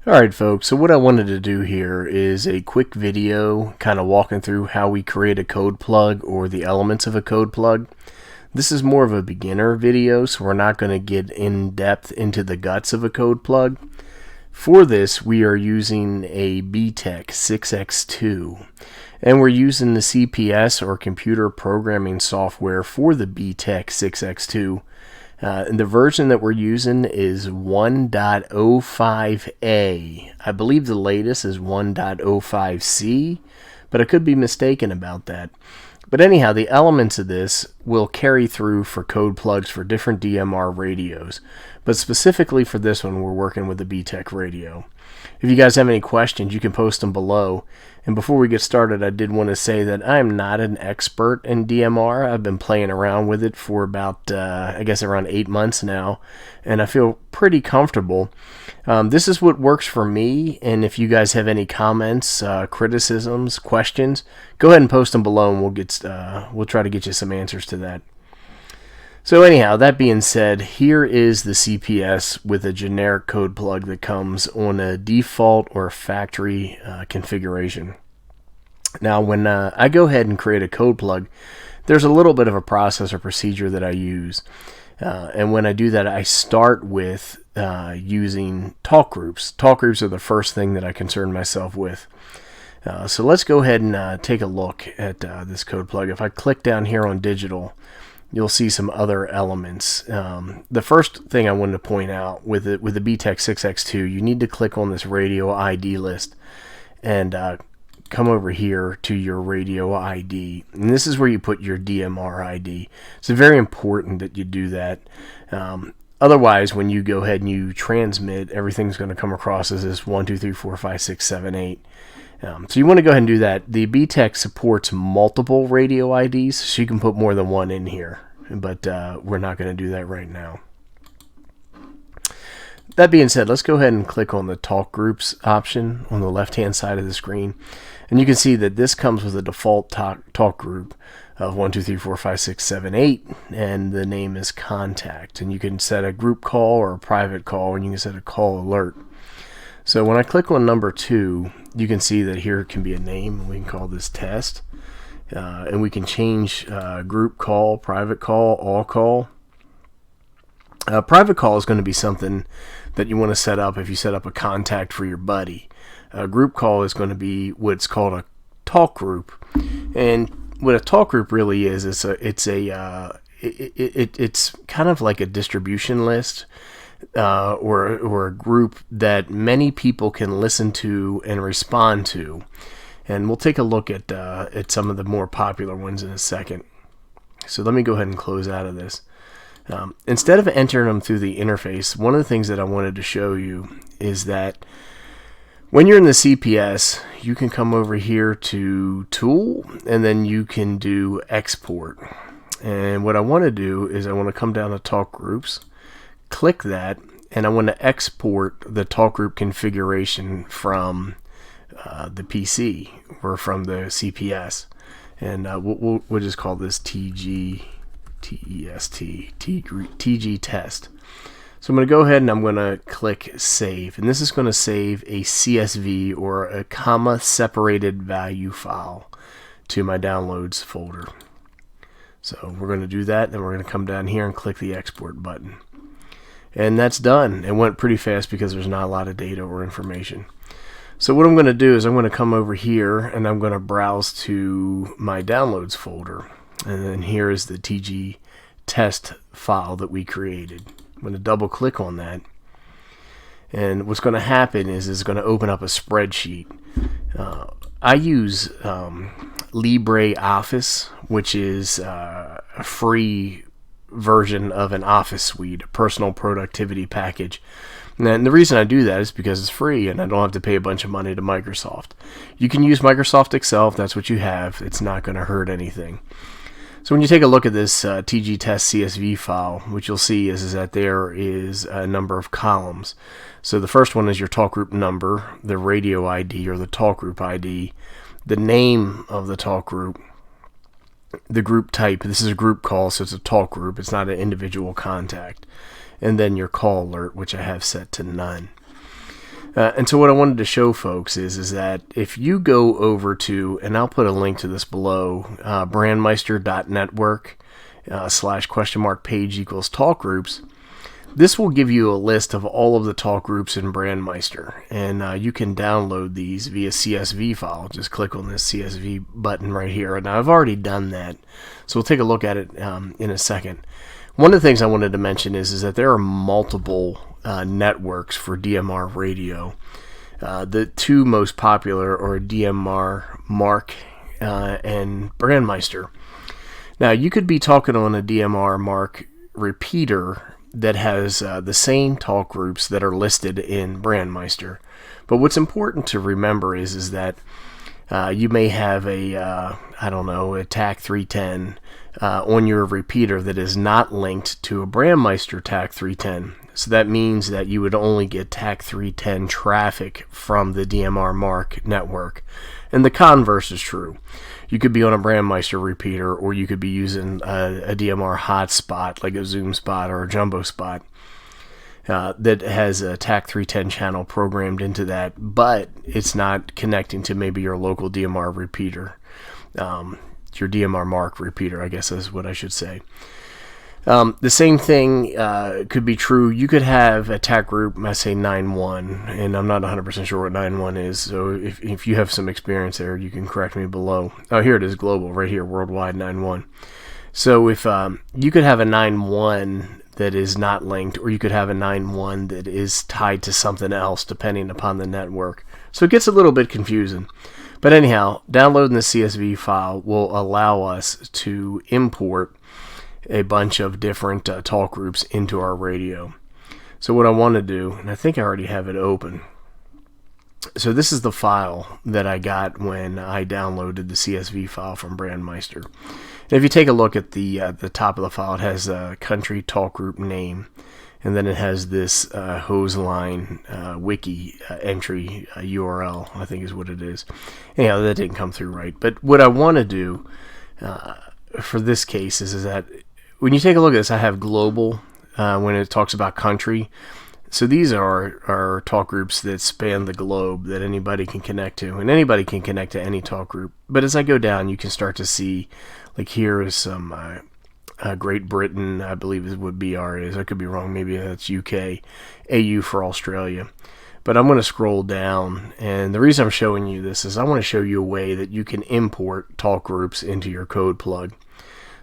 Alright folks, so what I wanted to do here is a quick video kind of walking through how we create a code plug or the elements of a code plug. This is more of a beginner video, so we're not going to get in depth into the guts of a code plug. For this we are using a BTECH 6X2 and we're using the CPS or computer programming software for the BTECH 6X2. And the version that we're using is 1.05a. I believe the latest is 1.05c, but I could be mistaken about that. But anyhow, the elements of this will carry through for code plugs for different DMR radios. But specifically for this one, we're working with the BTECH radio. If you guys have any questions, you can post them below. And before we get started, I did want to say that I'm not an expert in DMR. I've been playing around with it for about, I guess around 8 months now, and I feel pretty comfortable. This is what works for me, and if you guys have any comments, criticisms, questions, go ahead and post them below, and we'll try to get you some answers to that. So anyhow, that being said, here is the CPS with a generic code plug that comes on a default or factory configuration. Now when I go ahead and create a code plug, there's a little bit of a process or procedure that I use. And when I do that, I start with using talk groups. Talk groups are the first thing that I concern myself with. So let's go ahead and take a look at this code plug. If I click down here on digital, you'll see some other elements. The first thing I wanted to point out with the BTECH 6X2, you need to click on this radio ID list and come over here to your radio ID. And this is where you put your DMR ID. It's very important that you do that. Otherwise, when you go ahead and you transmit, everything's going to come across as this 1, 2, 3, 4, 5, 6, 7, 8. So you want to go ahead and do that. The BTECH supports multiple radio IDs, so you can put more than one in here, but we're not going to do that right now. That being said, let's go ahead and click on the talk groups option on the left hand side of the screen, and you can see that this comes with a default talk group of 1, 2, 3, 4, 5, 6, 7, 8, and the name is contact, and you can set a group call or a private call, and you can set a call alert. So when I click on number 2, you can see that here can be a name, and we can call this test. And we can change group call, private call, all call. Private call is going to be something that you want to set up if you set up a contact for your buddy. Group call is going to be what's called a talk group. And what a talk group really is, it's kind of like a distribution list. Or a group that many people can listen to and respond to, and we'll take a look at some of the more popular ones in a second. So let me go ahead and close out of this. Instead of entering them through the interface, one of the things that I wanted to show you is that when you're in the CPS, you can come over here to Tool, and then you can do Export. And what I want to do is I want to come down to Talk Groups, click that, and I want to export the talk group configuration from the PC or from the CPS, and we'll just call this TG test. So I'm going to go ahead and I'm going to click save, and this is going to save a CSV or a comma separated value file to my downloads folder. So we're going to do that, then we're going to come down here and click the export button. And that's done. It went pretty fast because there's not a lot of data or information. So what I'm going to do is I'm going to come over here and I'm going to browse to my downloads folder. And then here is the TG test file that we created. I'm going to double click on that. And what's going to happen is it's going to open up a spreadsheet. I use LibreOffice, which is a free version of an office suite, a personal productivity package. And the reason I do that is because it's free and I don't have to pay a bunch of money to Microsoft. You can use Microsoft Excel if that's what you have. It's not going to hurt anything. So when you take a look at this TG test CSV file, what you'll see is that there is a number of columns. So the first one is your talk group number, the radio ID or the talk group ID, the name of the talk group, the group type. This is a group call, so it's a talk group. It's not an individual contact. And then your call alert, which I have set to none. And so what I wanted to show folks is that if you go over to, and I'll put a link to this below, brandmeister.network / page equals talk groups, this will give you a list of all of the talk groups in Brandmeister. And you can download these via CSV file. Just click on this CSV button right here. And I've already done that. So we'll take a look at it in a second. One of the things I wanted to mention is that there are multiple networks for DMR radio. The two most popular are DMR Mark and Brandmeister. Now, you could be talking on a DMR Mark repeater that has the same talk groups that are listed in Brandmeister. But what's important to remember is that you may have a TAC 310 on your repeater that is not linked to a Brandmeister TAC 310. So that means that you would only get TAC 310 traffic from the DMR Mark network. And the converse is true. You could be on a Brandmeister repeater, or you could be using a DMR hotspot like a Zoom spot or a Jumbo spot that has a TAC 310 channel programmed into that, but it's not connecting to maybe your local DMR repeater. Your DMR Mark repeater, I guess is what I should say. The same thing could be true. You could have a TAC group, I say 9.1, and I'm not 100% sure what 9.1 is, so if you have some experience there, you can correct me below. Oh, here it is, global, right here, worldwide 9.1. So if you could have a 9.1 that is not linked, or you could have a 9.1 that is tied to something else, depending upon the network. So it gets a little bit confusing. But anyhow, downloading the CSV file will allow us to import a bunch of different talk groups into our radio. So what I want to do, and I think I already have it open. So this is the file that I got when I downloaded the CSV file from Brandmeister. And if you take a look at the top of the file, it has a country talk group name, and then it has this hose line wiki entry URL, I think is what it is. Anyhow, that didn't come through right. But what I want to do for this case is that when you take a look at this, I have global when it talks about country. So these are talk groups that span the globe that anybody can connect to, and anybody can connect to any talk group. But as I go down, you can start to see, like here is some Great Britain, I believe is what BR is. I could be wrong. Maybe that's UK, AU for Australia. But I'm going to scroll down, and the reason I'm showing you this is I want to show you a way that you can import talk groups into your code plug.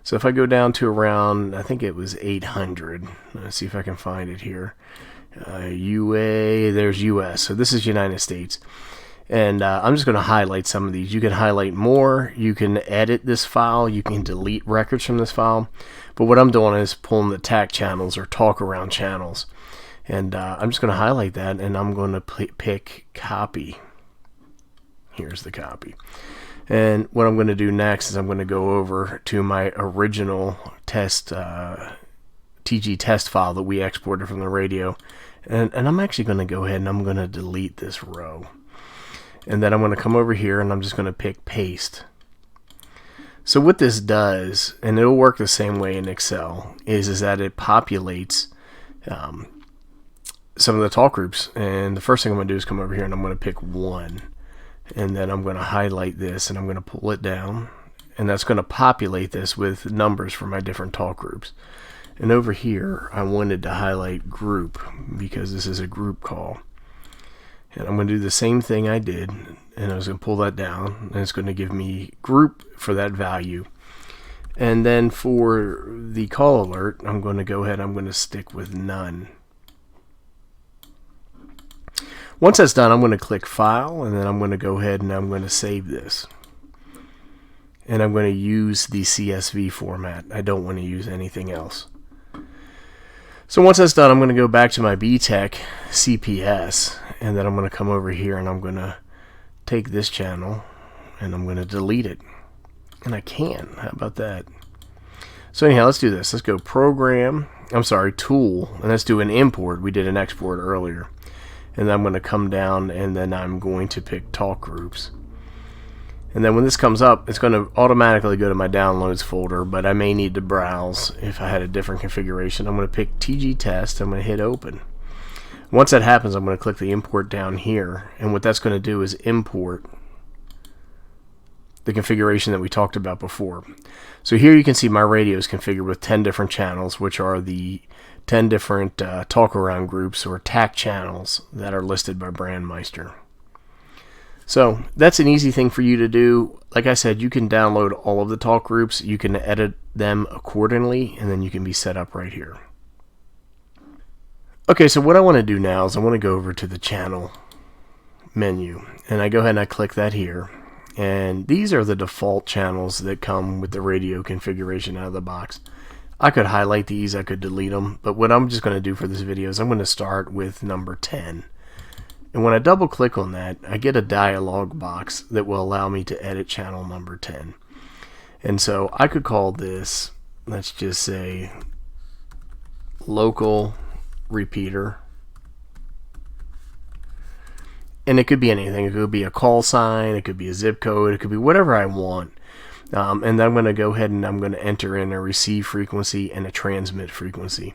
So if I go down to around, I think it was 800. Let's see if I can find it here. UA, there's US. So this is United States. And I'm just going to highlight some of these. You can highlight more. You can edit this file. You can delete records from this file. But what I'm doing is pulling the TAC channels or talk around channels. And I'm just going to highlight that, and I'm going to pick copy. Here's the copy. And what I'm going to do next is I'm going to go over to my original test TG test file that we exported from the radio. And I'm actually going to go ahead and I'm going to delete this row. And then I'm going to come over here and I'm just going to pick paste. So what this does, and it'll work the same way in Excel, is that it populates some of the talk groups. And the first thing I'm going to do is come over here and I'm going to pick one. And then I'm going to highlight this and I'm going to pull it down. And that's going to populate this with numbers for my different talk groups. And over here, I wanted to highlight group because this is a group call. And I'm going to do the same thing I did. And I was going to pull that down. And it's going to give me group for that value. And then for the call alert, I'm going to go ahead. I'm going to stick with none. Once that's done, I'm going to click File, and then I'm going to go ahead and I'm going to save this. And I'm going to use the CSV format. I don't want to use anything else. So once that's done, I'm going to go back to my BTECH CPS, and then I'm going to come over here and I'm going to take this channel and I'm going to delete it. And I can. How about that? So anyhow, let's do this. Let's go Tool, and let's do an import. We did an export earlier. And then I'm going to come down and then I'm going to pick talk groups. And then when this comes up, it's going to automatically go to my downloads folder, but I may need to browse if I had a different configuration. I'm going to pick TG test. I'm going to hit open. Once that happens, I'm going to click the import down here, and what that's going to do is import the configuration that we talked about before. So here you can see my radio is configured with 10 different channels, which are the 10 different talk around groups or TAC channels that are listed by Brandmeister. So that's an easy thing for you to do. Like I said, you can download all of the talk groups, you can edit them accordingly, and then you can be set up right here. Okay, so what I want to do now is I want to go over to the channel menu, and I go ahead and I click that here. And these are the default channels that come with the radio configuration out of the box. I could highlight these, I could delete them, but what I'm just going to do for this video is I'm going to start with number 10. And when I double click on that, I get a dialog box that will allow me to edit channel number 10. And so I could call this, let's just say, local repeater. And it could be anything. It could be a call sign, it could be a zip code, it could be whatever I want. And then I'm going to go ahead and I'm going to enter in a receive frequency and a transmit frequency.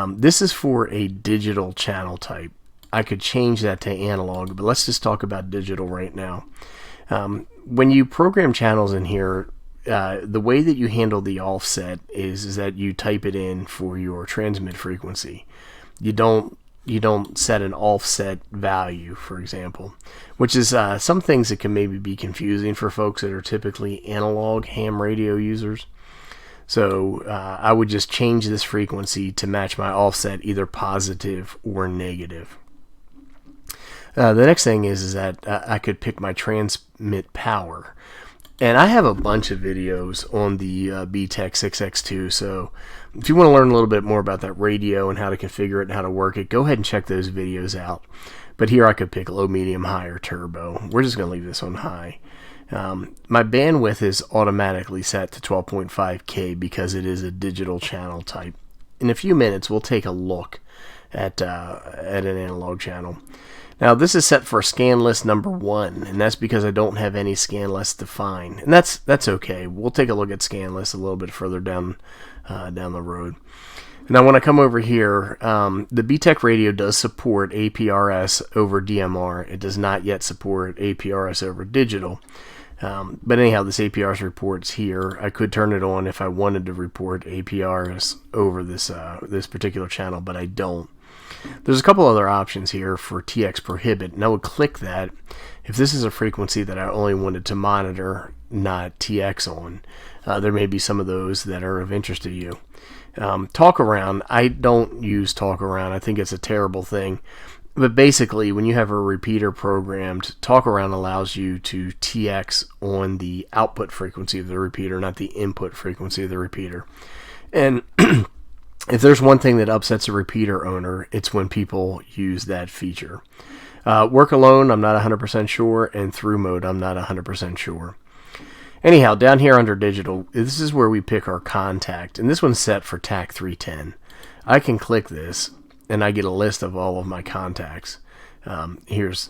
This is for a digital channel type. I could change that to analog, but let's just talk about digital right now. When you program channels in here, the way that you handle the offset is that you type it in for your transmit frequency. You don't set an offset value, for example, which is some things that can maybe be confusing for folks that are typically analog ham radio users. So I would just change this frequency to match my offset, either positive or negative. The next thing is that I could pick my transmit power. And I have a bunch of videos on the BTECH 6X2, so if you want to learn a little bit more about that radio and how to configure it and how to work it, go ahead and check those videos out. But here I could pick low, medium, high, or turbo. We're just going to leave this on high. My bandwidth is automatically set to 12.5K because it is a digital channel type. In a few minutes, we'll take a look at an analog channel. Now this is set for scan list number 1, and that's because I don't have any scan lists defined, and that's okay. We'll take a look at scan lists a little bit further down the road. Now when I come over here, the BTECH radio does support APRS over DMR. It does not yet support APRS over digital. But anyhow, this APRS reports here. I could turn it on if I wanted to report APRS over this particular channel, but I don't. There's a couple other options here for TX prohibit, and I would click that if this is a frequency that I only wanted to monitor, not TX on. There may be some of those that are of interest to you. Talk around, I don't use talk around. I think it's a terrible thing. But basically, when you have a repeater programmed, talk around allows you to TX on the output frequency of the repeater, not the input frequency of the repeater. And if there's one thing that upsets a repeater owner, it's when people use that feature. Work alone, I'm not 100% sure, and through mode, I'm not 100% sure. Anyhow, down here under digital, this is where we pick our contact, and this one's set for TAC 310. I can click this, and I get a list of all of my contacts. Here's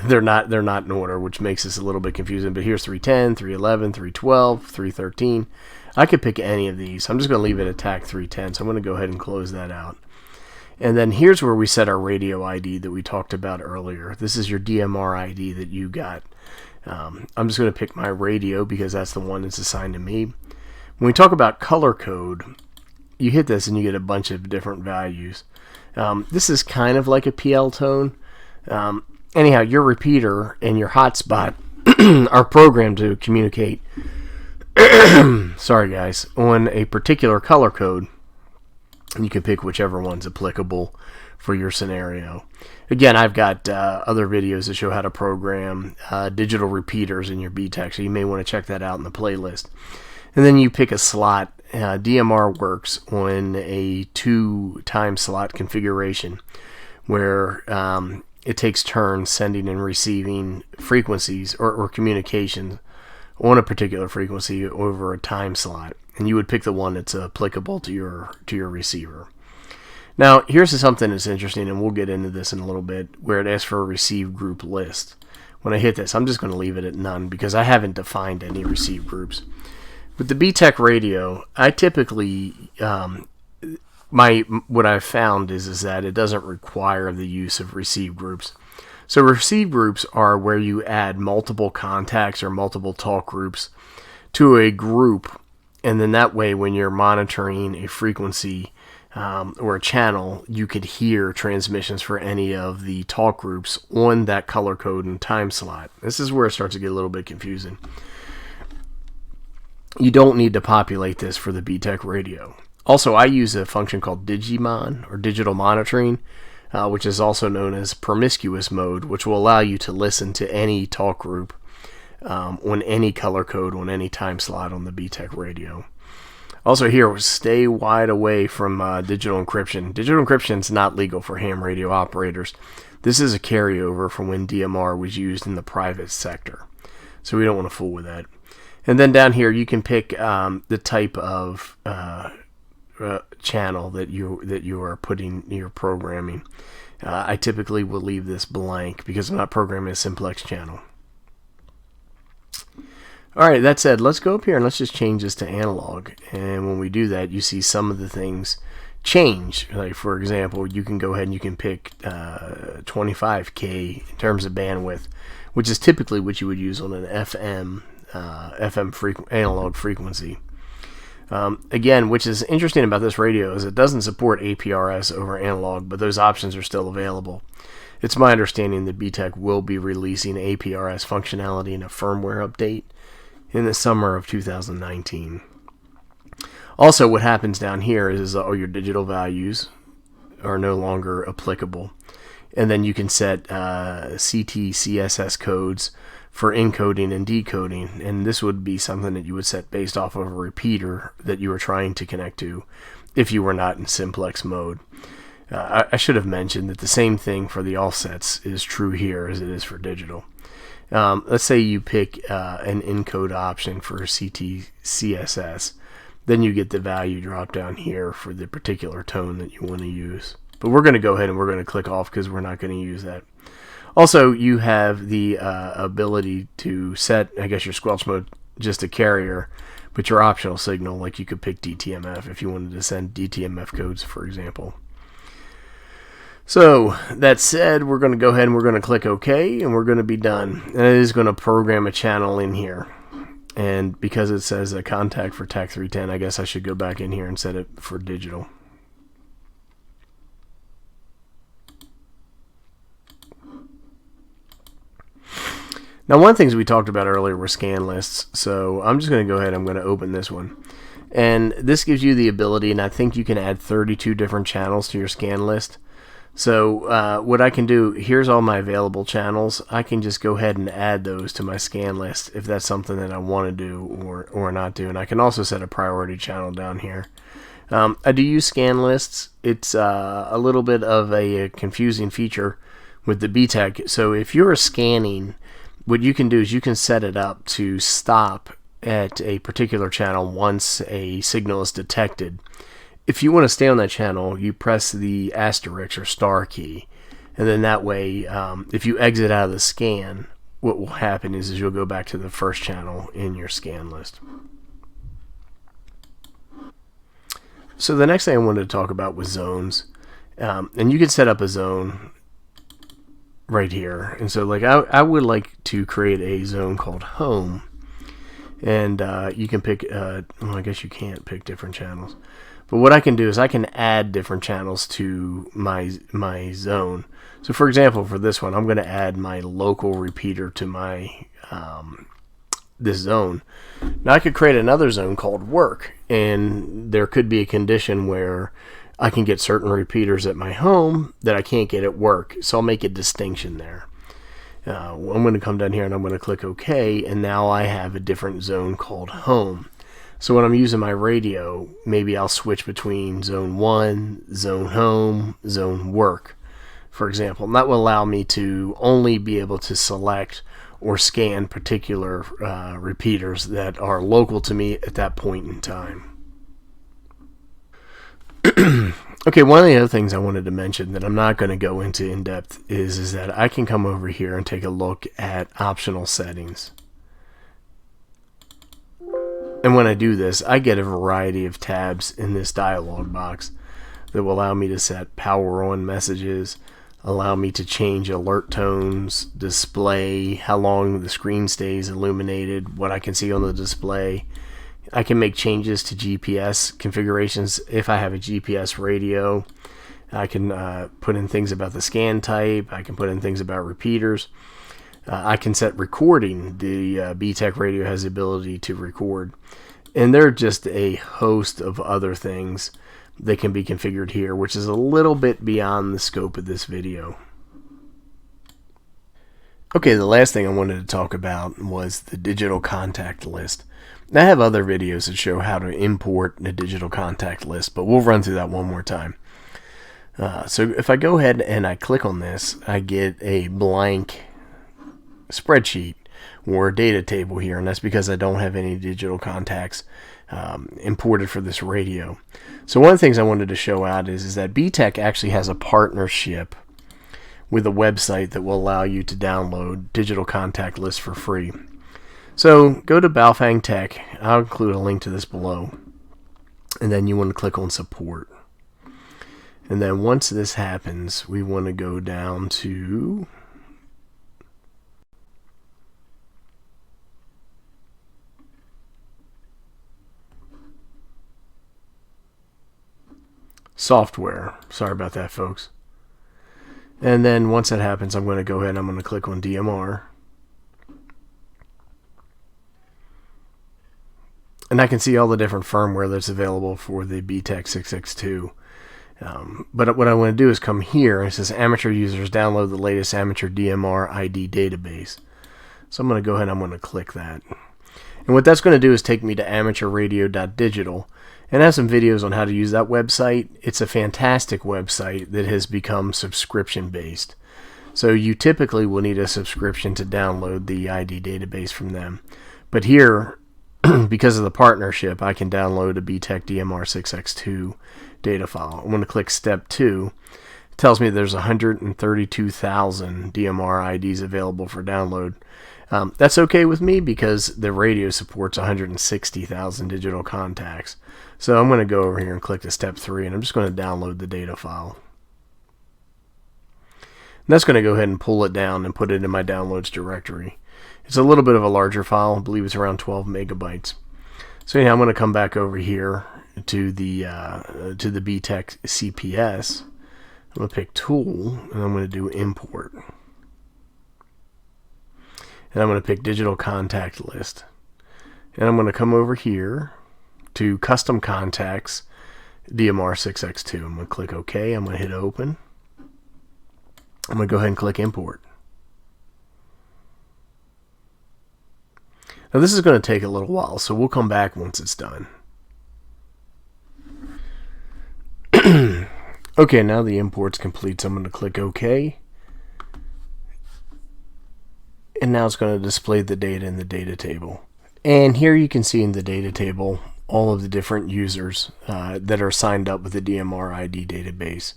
they're not in order, which makes this a little bit confusing, but here's 310, 311, 312, 313. I could pick any of these. I'm just going to leave it at TAC 310, so I'm going to go ahead and close that out. And then here's where we set our radio ID that we talked about earlier. This is your DMR ID that you got. I'm just going to pick my radio because that's the one that's assigned to me. When we talk about color code, you hit this and you get a bunch of different values. This is kind of like a PL tone. Anyhow, your repeater and your hotspot are programmed to communicate sorry guys, on a particular color code. You can pick whichever one's applicable for your scenario. Again, I've got other videos that show how to program digital repeaters in your BTECH, so you may want to check that out in the playlist. And then you pick a slot. DMR works on a 2-time slot configuration where it takes turns sending and receiving frequencies or communications on a particular frequency over a time slot, and you would pick the one that's applicable to your receiver. Now here's something that's interesting, and we'll get into this in a little bit, where it asks for a receive group list. When I hit this, I'm just going to leave it at none because I haven't defined any receive groups. With the BTECH radio, I typically what I've found is that it doesn't require the use of receive groups. So receive groups are where you add multiple contacts or multiple talk groups to a group, and then that way when you're monitoring a frequency or a channel, you could hear transmissions for any of the talk groups on that color code and time slot. This is where it starts to get a little bit confusing. You don't need to populate this for the BTECH radio. Also, I use a function called Digimon, or digital monitoring, which is also known as promiscuous mode, which will allow you to listen to any talk group on any color code on any time slot on the BTECH radio. Also here, stay wide away from digital encryption. Digital encryption is not legal for ham radio operators. This is a carryover from when DMR was used in the private sector. So we don't want to fool with that. And then down here, you can pick the type of channel that you are putting your programming. I typically will leave this blank because I'm not programming a simplex channel. Alright, that said, let's go up here and let's just change this to analog. And when we do that, you see some of the things change. Like, for example, you can go ahead and you can pick 25K in terms of bandwidth, which is typically what you would use on an FM analog frequency. Again, which is interesting about this radio is it doesn't support APRS over analog, but those options are still available. It's my understanding that BTECH will be releasing APRS functionality in a firmware update in the summer of 2019. Also, what happens down here is all your digital values are no longer applicable. And then you can set CT, CSS codes for encoding and decoding. And this would be something that you would set based off of a repeater that you were trying to connect to if you were not in simplex mode. I should have mentioned that the same thing for the offsets is true here as it is for digital. Let's say you pick an encode option for CT CSS, then you get the value drop down here for the particular tone that you want to use. But we're going to go ahead and we're going to click off because we're not going to use that. Also, you have the ability to set, I guess, your squelch mode just a carrier, but your optional signal, like you could pick DTMF if you wanted to send DTMF codes, for example. So, that said, we're going to go ahead and we're going to click OK, and we're going to be done. And it is going to program a channel in here. And because it says a contact for TAC 310, I guess I should go back in here and set it for digital. Now, one of the things we talked about earlier were scan lists. So, I'm just going to go ahead and I'm going to open this one. And this gives you the ability, and I think you can add 32 different channels to your scan list. So what I can do, here's all my available channels. I can just go ahead and add those to my scan list if that's something that I want to do or not do. And I can also set a priority channel down here. I do use scan lists. It's a little bit of a confusing feature with the BTECH. So if you're scanning, what you can do is you can set it up to stop at a particular channel once a signal is detected. If you want to stay on that channel, you press the asterisk or star key, and then that way, if you exit out of the scan, what will happen is you'll go back to the first channel in your scan list. So the next thing I wanted to talk about was zones, and you can set up a zone right here. And so, like, I would like to create a zone called home, and you can pick. Well, I guess you can't pick different channels. But what I can do is I can add different channels to my zone. So for example, for this one, I'm going to add my local repeater to my this zone. Now I could create another zone called work, and there could be a condition where I can get certain repeaters at my home that I can't get at work. So I'll make a distinction there. I'm going to come down here and I'm going to click OK, and now I have a different zone called home. So when I'm using my radio, maybe I'll switch between zone 1, zone home, zone work, for example. And that will allow me to only be able to select or scan particular repeaters that are local to me at that point in time. Okay, one of the other things I wanted to mention that I'm not going to go into in depth is that I can come over here and take a look at optional settings. And when I do this, I get a variety of tabs in this dialog box. that will allow me to set power on messages, allow me to change alert tones, display, how long the screen stays illuminated, what I can see on the display. I can make changes to GPS configurations if I have a GPS radio. I can put in things about the scan type. I can put in things about repeaters. I can set recording. The BTECH Radio has the ability to record. And there are just a host of other things that can be configured here, which is a little bit beyond the scope of this video. Okay, the last thing I wanted to talk about was the digital contact list. Now, I have other videos that show how to import the digital contact list, but we'll run through that one more time. So if I go ahead and I click on this, I get a blank spreadsheet or data table here, and that's because I don't have any digital contacts imported for this radio. So one of the things I wanted to show out is that BTECH actually has a partnership with a website that will allow you to download digital contact lists for free. So go to Baofeng Tech. I'll include a link to this below, and then you want to click on support. And then once this happens, we want to go down to software. Sorry about that, folks. And then once that happens, I'm going to go ahead and I'm going to click on DMR. And I can see all the different firmware that's available for the BTECH 6X2. But what I want to do is come here, and it says amateur users download the latest amateur DMR ID database. So I'm going to go ahead and I'm going to click that. And what that's going to do is take me to amateurradio.digital and have some videos on how to use that website. It's a fantastic website that has become subscription based. So you typically will need a subscription to download the ID database from them. But here, because of the partnership, I can download a BTECH DMR-6X2 data file. I'm going to click step 2. It tells me there's 132,000 DMR IDs available for download. That's okay with me because the radio supports 160,000 digital contacts. So I'm going to go over here and click to step 3, and I'm just going to download the data file. And that's going to go ahead and pull it down and put it in my downloads directory. It's a little bit of a larger file. I believe it's around 12 megabytes. So anyhow, I'm going to come back over here to the BTECH CPS. I'm going to pick Tool, and I'm going to do Import. And I'm going to pick Digital Contact List. And I'm going to come over here to Custom Contacts DMR-6X2. I'm going to click OK. I'm going to hit Open. I'm going to go ahead and click Import. Now this is going to take a little while, so we'll come back once it's done. Okay, now the import's complete, so I'm going to click OK. And now it's going to display the data in the data table. And here you can see in the data table all of the different users that are signed up with the DMR ID database.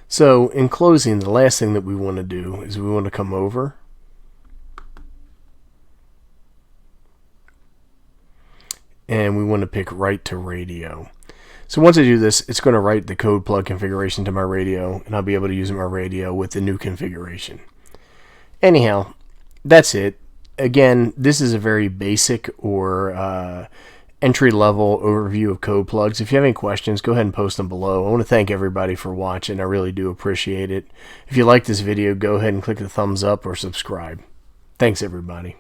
So in closing, the last thing that we want to do is we want to come over and we want to pick Write to Radio. So once I do this, it's going to write the code plug configuration to my radio, and I'll be able to use my radio with the new configuration. Anyhow, that's it. Again, this is a very basic or entry-level overview of code plugs. If you have any questions, go ahead and post them below. I want to thank everybody for watching. I really do appreciate it. If you like this video, go ahead and click the thumbs up or subscribe. Thanks, everybody.